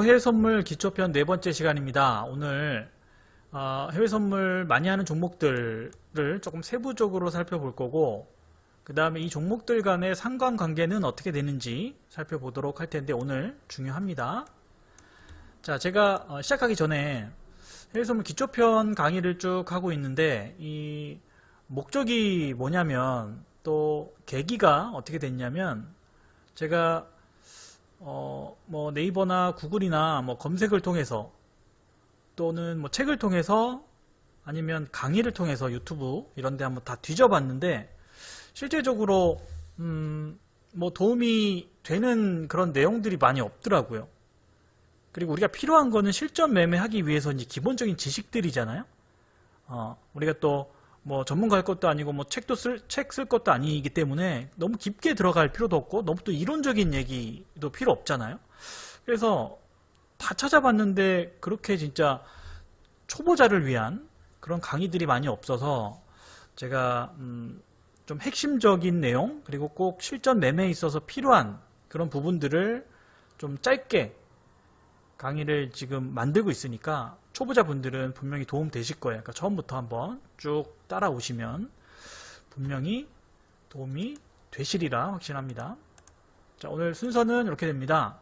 해외 선물 기초편 네 번째 시간입니다. 오늘 해외 선물 많이 하는 종목들을 조금 세부적으로 살펴볼 거고, 그 다음에 이 종목들 간의 상관관계는 어떻게 되는지 살펴보도록 할 텐데 오늘 중요합니다. 자, 제가 시작하기 전에 해외 선물 기초편 강의를 쭉 하고 있는데, 이 목적이 뭐냐면, 또 계기가 어떻게 됐냐면, 제가 뭐 네이버나 구글이나 뭐 검색을 통해서, 또는 뭐 책을 통해서, 아니면 강의를 통해서 유튜브 이런 데 한번 다 뒤져봤는데, 실제적으로 뭐 도움이 되는 그런 내용들이 많이 없더라고요. 그리고 우리가 필요한 거는 실전 매매하기 위해서 이제 기본적인 지식들이잖아요. 우리가 또 뭐 전문가일 것도 아니고 뭐 책 쓸 것도 아니기 때문에 너무 깊게 들어갈 필요도 없고, 너무 또 이론적인 얘기도 필요 없잖아요. 그래서 다 찾아봤는데 그렇게 진짜 초보자를 위한 그런 강의들이 많이 없어서, 제가 좀 핵심적인 내용, 그리고 꼭 실전 매매에 있어서 필요한 그런 부분들을 좀 짧게 강의를 지금 만들고 있으니까 초보자분들은 분명히 도움 되실 거예요. 그러니까 처음부터 한번 쭉 따라오시면 분명히 도움이 되시리라 확신합니다. 자, 오늘 순서는 이렇게 됩니다.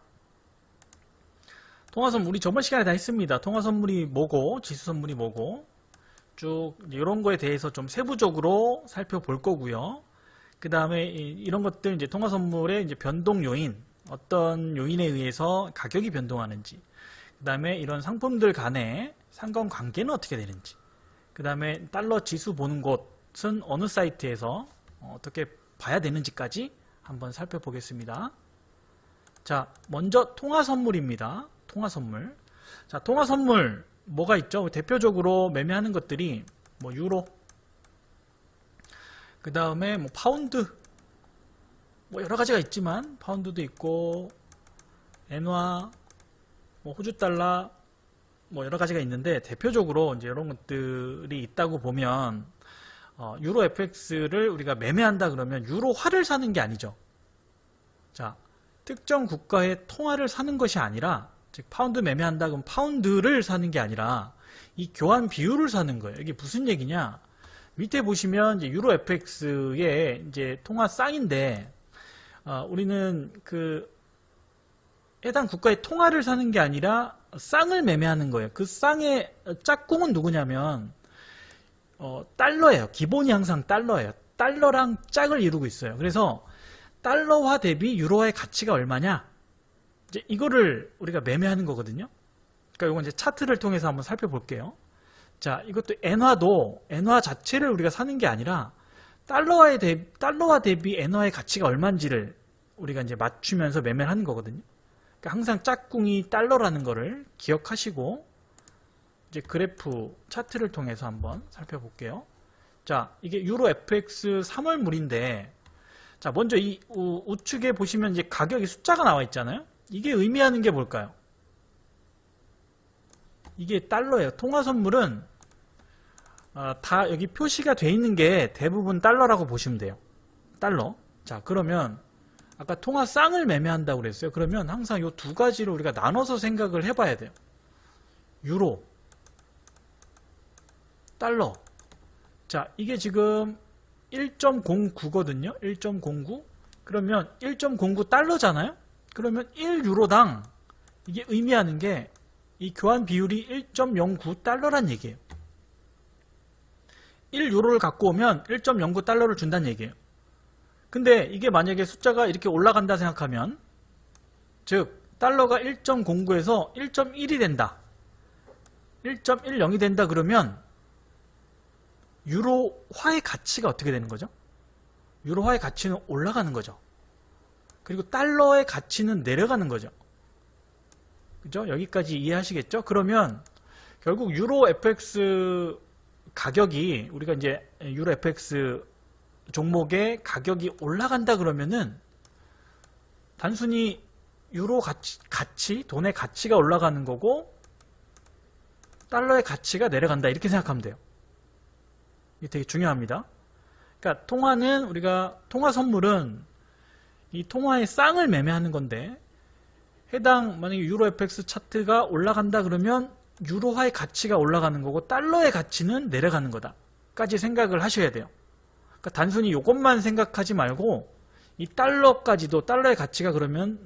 통화선물, 우리 저번 시간에 다 했습니다. 통화선물이 뭐고 지수선물이 뭐고 쭉 이런 거에 대해서 좀 세부적으로 살펴볼 거고요. 그 다음에 이런 것들, 이제 통화선물의 이제 변동 요인, 어떤 요인에 의해서 가격이 변동하는지, 그 다음에 이런 상품들 간의 상관관계는 어떻게 되는지, 그 다음에 달러 지수 보는 곳은 어느 사이트에서 어떻게 봐야 되는지까지 한번 살펴보겠습니다. 자, 먼저 통화선물입니다. 통화선물. 자, 통화선물 뭐가 있죠? 대표적으로 매매하는 것들이 뭐 유로, 그 다음에 뭐 파운드, 뭐 여러 가지가 있지만 파운드도 있고 엔화, 뭐 호주 달러, 뭐 여러 가지가 있는데, 대표적으로 이제 이런 것들이 있다고 보면, 유로 FX를 우리가 매매한다 그러면 유로화를 사는 게 아니죠. 자, 특정 국가의 통화를 사는 것이 아니라, 즉 파운드 매매한다 그러면 파운드를 사는 게 아니라 이 교환 비율을 사는 거예요. 이게 무슨 얘기냐? 밑에 보시면 이제 유로 FX의 이제 통화 쌍인데, 우리는 그 해당 국가의 통화를 사는 게 아니라 쌍을 매매하는 거예요. 그 쌍의 짝꿍은 누구냐면 달러예요. 기본이 항상 달러예요. 달러랑 짝을 이루고 있어요. 그래서 달러화 대비 유로화의 가치가 얼마냐? 이제 이거를 우리가 매매하는 거거든요. 그러니까 이건 이제 차트를 통해서 한번 살펴볼게요. 자, 이것도 엔화 자체를 우리가 사는 게 아니라 달러화 대비 엔화의 가치가 얼마인지를 우리가 이제 맞추면서 매매를 하는 거거든요. 그러니까 항상 짝꿍이 달러라는 거를 기억하시고, 이제 그래프 차트를 통해서 한번 살펴볼게요. 자, 이게 유로 FX 3월물인데, 자, 먼저 이 우측에 보시면 이제 가격이 숫자가 나와 있잖아요. 이게 의미하는 게 뭘까요? 이게 달러예요. 통화선물은 다 여기 표시가 돼 있는 게 대부분 달러라고 보시면 돼요. 달러. 자, 그러면 아까 통화 쌍을 매매한다고 그랬어요. 그러면 항상 이 두 가지로 우리가 나눠서 생각을 해봐야 돼요. 유로, 달러. 자, 이게 지금 1.09거든요. 1.09. 그러면 1.09 달러잖아요. 그러면 1유로당 이게 의미하는 게 이 교환 비율이 1.09 달러란 얘기예요. 1유로를 갖고 오면 1.09 달러를 준다는 얘기예요. 근데 이게 만약에 숫자가 이렇게 올라간다 생각하면, 즉 달러가 1.09에서 1.1이 된다, 1.10이 된다 그러면 유로화의 가치가 어떻게 되는 거죠? 유로화의 가치는 올라가는 거죠. 그리고 달러의 가치는 내려가는 거죠. 그죠? 여기까지 이해하시겠죠? 그러면 결국 유로 FX 가격이, 우리가 이제 유로 FX 종목의 가격이 올라간다 그러면은 단순히 유로 가치, 돈의 가치가 올라가는 거고 달러의 가치가 내려간다, 이렇게 생각하면 돼요. 이게 되게 중요합니다. 그러니까 통화 선물은 이 통화의 쌍을 매매하는 건데, 해당 만약에 유로 FX 차트가 올라간다 그러면 유로화의 가치가 올라가는 거고 달러의 가치는 내려가는 거다까지 생각을 하셔야 돼요. 그러니까 단순히 이것만 생각하지 말고 이 달러까지도 달러의 가치가 그러면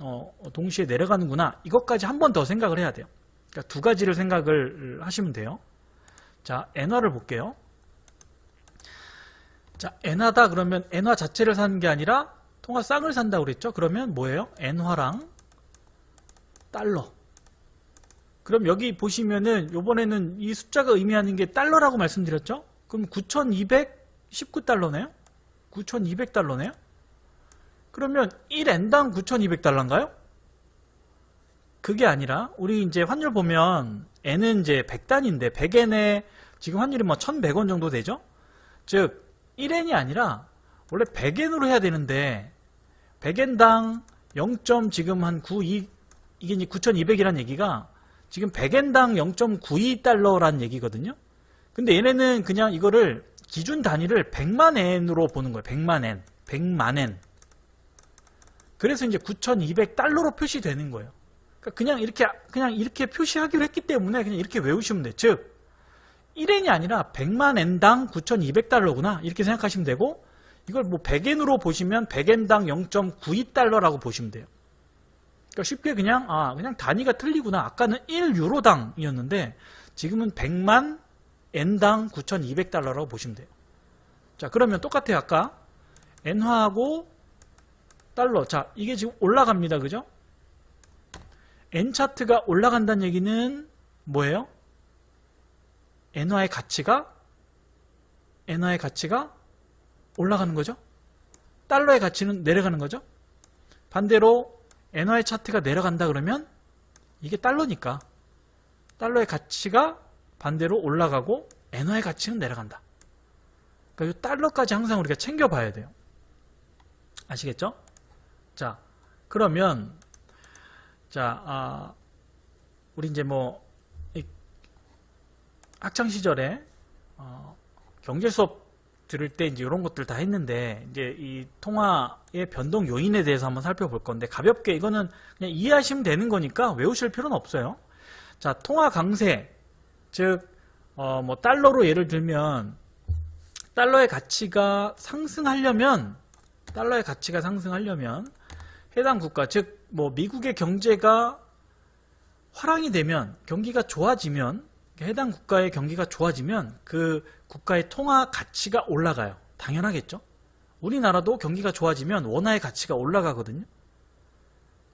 동시에 내려가는구나 이것까지 한 번 더 생각을 해야 돼요. 그러니까 두 가지를 생각을 하시면 돼요. 자, 엔화를 볼게요. 자, 엔화다 그러면 엔화 자체를 사는 게 아니라 통화쌍을 산다고 그랬죠. 그러면 뭐예요? 엔화랑 달러. 그럼 여기 보시면은 요번에는 이 숫자가 의미하는 게 달러라고 말씀드렸죠. 그럼 9,219달러네요. 9,200달러네요. 그러면 1엔당 9,200달러인가요? 그게 아니라 우리 이제 환율 보면 N은 이제 100단인데 100엔에 지금 환율이 뭐 1,100원 정도 되죠? 즉 1엔이 아니라 원래 100엔으로 해야 되는데 100엔당 0. 지금 한 92 이게 이제 9,200이라는 얘기가 지금 100엔당 0.92달러라는 얘기거든요. 근데 얘네는 그냥 이거를 기준 단위를 100만 엔으로 보는 거예요. 100만 엔. 100만 엔. 그래서 이제 9,200달러로 표시되는 거예요. 그러니까 그냥 이렇게 표시하기로 했기 때문에 그냥 이렇게 외우시면 돼요. 즉 1엔이 아니라 100만 엔당 9,200달러구나 이렇게 생각하시면 되고 이걸 뭐 100엔으로 보시면 100엔당 0.92달러라고 보시면 돼요. 그러니까 쉽게 그냥 단위가 틀리구나. 아까는 1유로당이었는데 지금은 100만 엔당 9,200달러라고 보시면 돼요. 자, 그러면 똑같아요. 아까 엔화하고 달러. 자, 이게 지금 올라갑니다. 그죠? N 차트가 올라간다는 얘기는 뭐예요? 엔화의 가치가 올라가는 거죠? 달러의 가치는 내려가는 거죠? 반대로 엔화의 차트가 내려간다 그러면 이게 달러니까 달러의 가치가 반대로 올라가고 엔화의 가치는 내려간다. 그러니까 이 달러까지 항상 우리가 챙겨봐야 돼요. 아시겠죠? 자, 그러면 우리 이제 뭐 학창 시절에 경제 수업 들을 때 이제 이런 것들 다 했는데 이제 이 통화의 변동 요인에 대해서 한번 살펴볼 건데 가볍게 이거는 그냥 이해하시면 되는 거니까 외우실 필요는 없어요. 자, 통화 강세, 즉 뭐 달러로 예를 들면 달러의 가치가 상승하려면 해당 국가, 즉 뭐 미국의 경제가 화랑이 되면 경기가 좋아지면 해당 국가의 경기가 좋아지면 그 국가의 통화 가치가 올라가요. 당연하겠죠. 우리나라도 경기가 좋아지면 원화의 가치가 올라가거든요.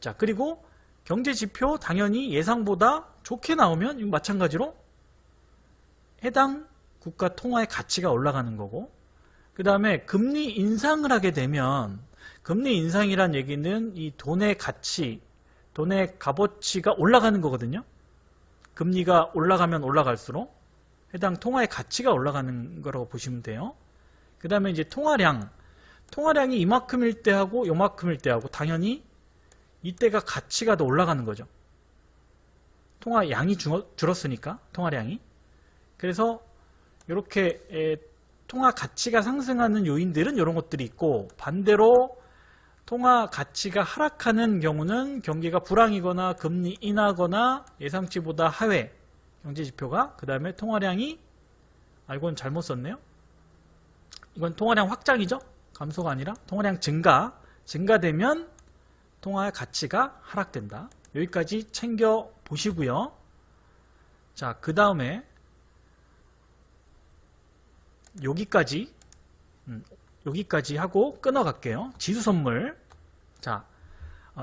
자, 그리고 경제 지표 당연히 예상보다 좋게 나오면 이거 마찬가지로 해당 국가 통화의 가치가 올라가는 거고, 그 다음에 금리 인상을 하게 되면 금리 인상이란 얘기는 이 돈의 가치, 돈의 값어치가 올라가는 거거든요. 금리가 올라가면 올라갈수록 해당 통화의 가치가 올라가는 거라고 보시면 돼요. 그 다음에 이제 통화량이 이만큼일 때하고 요만큼일 때하고 당연히 이때가 가치가 더 올라가는 거죠. 통화량이 줄었으니까 통화량이. 그래서 이렇게 통화 가치가 상승하는 요인들은 이런 것들이 있고, 반대로 통화 가치가 하락하는 경우는 경기가 불황이거나 금리 인하거나 예상치보다 하회 경제지표가, 그 다음에 통화량이 이건 잘못 썼네요. 이건 통화량 확장이죠. 감소가 아니라 통화량 증가되면 통화의 가치가 하락된다. 여기까지 챙겨 보시고요. 자, 그 다음에 여기까지 하고 끊어갈게요. 지수 선물. 자,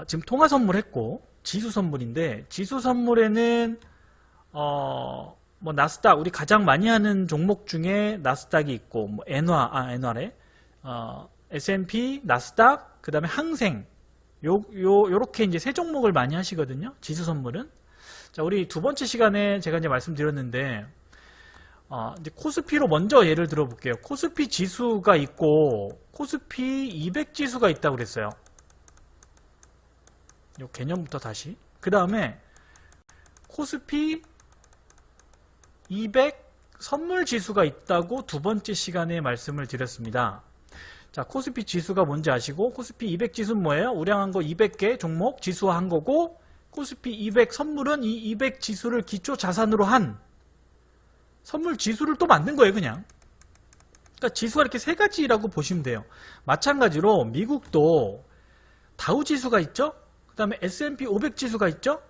지금 통화 선물 했고 지수 선물인데, 지수 선물에는 뭐 나스닥, 우리 가장 많이 하는 종목 중에 나스닥이 있고, 뭐 엔화래, S&P, 나스닥, 그 다음에 항생, 요렇게 이제 세 종목을 많이 하시거든요. 지수 선물은. 자, 우리 두 번째 시간에 제가 이제 말씀드렸는데, 이제 코스피로 먼저 예를 들어 볼게요. 코스피 지수가 있고 코스피 200 지수가 있다고 그랬어요. 요 개념부터 다시. 그 다음에 코스피 200 선물 지수가 있다고 두 번째 시간에 말씀을 드렸습니다. 자, 코스피 지수가 뭔지 아시고, 코스피 200 지수는 뭐예요? 우량한 거 200개 종목 지수화한 거고, 코스피 200 선물은 이 200 지수를 기초 자산으로 한 선물 지수를 또 만든 거예요, 그냥. 그러니까 지수가 이렇게 세 가지라고 보시면 돼요. 마찬가지로 미국도 다우 지수가 있죠? 그 다음에 S&P 500 지수가 있죠?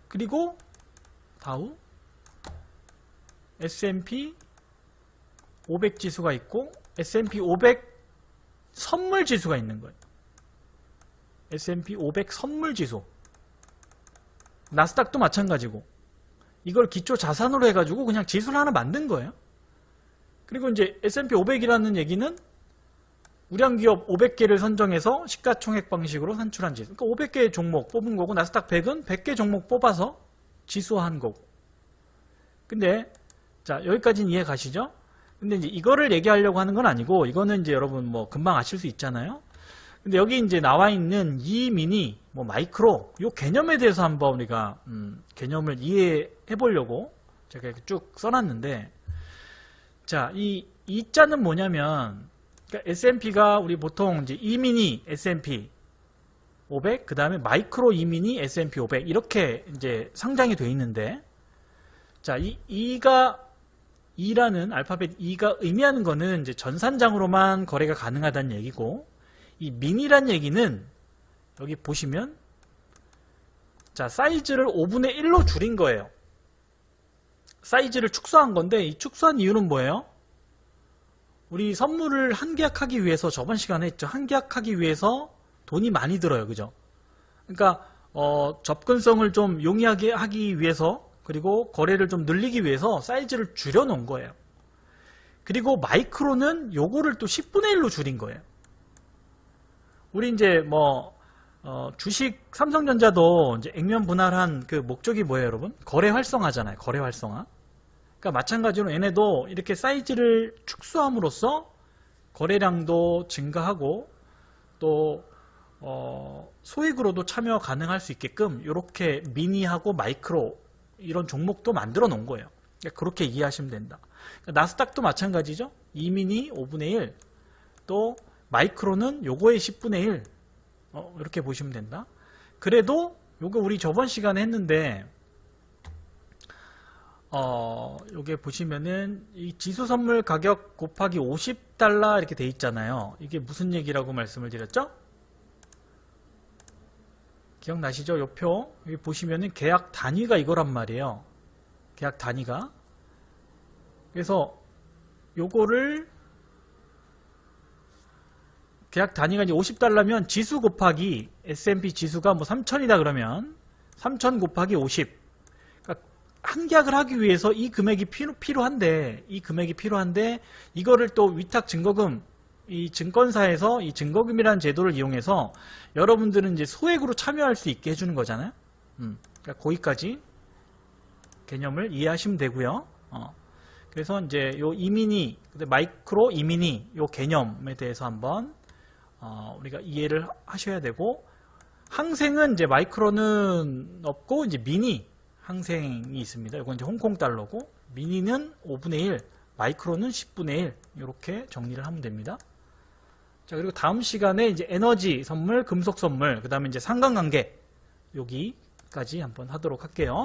그리고 다우, S&P 500 지수가 있고 S&P 500 선물 지수가 있는 거예요. S&P 500 선물 지수. 나스닥도 마찬가지고. 이걸 기초 자산으로 해가지고 그냥 지수를 하나 만든 거예요. 그리고 이제 S&P 500이라는 얘기는 우량 기업 500개를 선정해서 시가총액 방식으로 산출한 지수. 그러니까 500개의 종목 뽑은 거고, 나스닥 100은 100개 종목 뽑아서 지수화한 거고. 근데 자, 여기까지는 이해 가시죠? 근데 이제 이거를 얘기하려고 하는 건 아니고, 이거는 이제 여러분 뭐 금방 아실 수 있잖아요. 근데 여기 이제 나와 있는 이 미니, 뭐 마이크로, 요 개념에 대해서 한번 우리가 개념을 이해해 보려고 제가 이렇게 쭉 써놨는데, 자, 이 자는 뭐냐면, 그러니까 S&P가 우리 보통 이제 이 미니 S&P 500, 그 다음에 마이크로 이 미니 S&P 500 이렇게 이제 상장이 되어 있는데, 자, E라는 알파벳 E가 의미하는 거는 이제 전산장으로만 거래가 가능하다는 얘기고, 이 미니란 얘기는 여기 보시면, 자, 사이즈를 5분의 1로 줄인 거예요. 사이즈를 축소한 건데, 이 축소한 이유는 뭐예요? 우리 선물을 한계약하기 위해서, 저번 시간에 했죠. 한계약하기 위해서 돈이 많이 들어요. 그죠? 그러니까 접근성을 좀 용이하게 하기 위해서, 그리고 거래를 좀 늘리기 위해서 사이즈를 줄여 놓은 거예요. 그리고 마이크로는 요거를 또 10분의 1로 줄인 거예요. 우리 이제 뭐 주식 삼성전자도 이제 액면 분할한 그 목적이 뭐예요, 여러분? 거래 활성화잖아요. 거래 활성화. 그러니까 마찬가지로 얘네도 이렇게 사이즈를 축소함으로써 거래량도 증가하고 또 소액으로도 참여 가능할 수 있게끔 이렇게 미니하고 마이크로 이런 종목도 만들어 놓은 거예요. 그러니까 그렇게 이해하시면 된다. 그러니까 나스닥도 마찬가지죠. 2미니 5분의 1, 또 마이크로는 요거의 10분의 1 이렇게 보시면 된다. 그래도 요거 우리 저번 시간에 했는데 요게 보시면은 이 지수 선물 가격 곱하기 50달러 이렇게 돼 있잖아요. 이게 무슨 얘기라고 말씀을 드렸죠? 기억나시죠? 요 표 여기 보시면은 계약 단위가 이거란 말이에요. 계약 단위가. 그래서 요거를 계약 단위가 이제 50달러면 지수 곱하기 S&P 지수가 뭐 3000이다 그러면 3000 곱하기 50. 그러니까 한계약을 하기 위해서 이 금액이 필요한데 이거를 또 위탁 증거금 이 증권사에서 이 증거금이라는 제도를 이용해서 여러분들은 이제 소액으로 참여할 수 있게 해주는 거잖아요. 그러니까 거기까지 개념을 이해하시면 되고요. 그래서 이제 요 이미니, 마이크로 이미니 요 개념에 대해서 한번 우리가 이해를 하셔야 되고, 항생은 이제 마이크로는 없고 이제 미니 항생이 있습니다. 이건 이제 홍콩 달러고, 미니는 5분의 1, 마이크로는 10분의 1 이렇게 정리를 하면 됩니다. 자, 그리고 다음 시간에 이제 에너지 선물, 금속 선물, 그 다음에 이제 상관관계 여기까지 한번 하도록 할게요.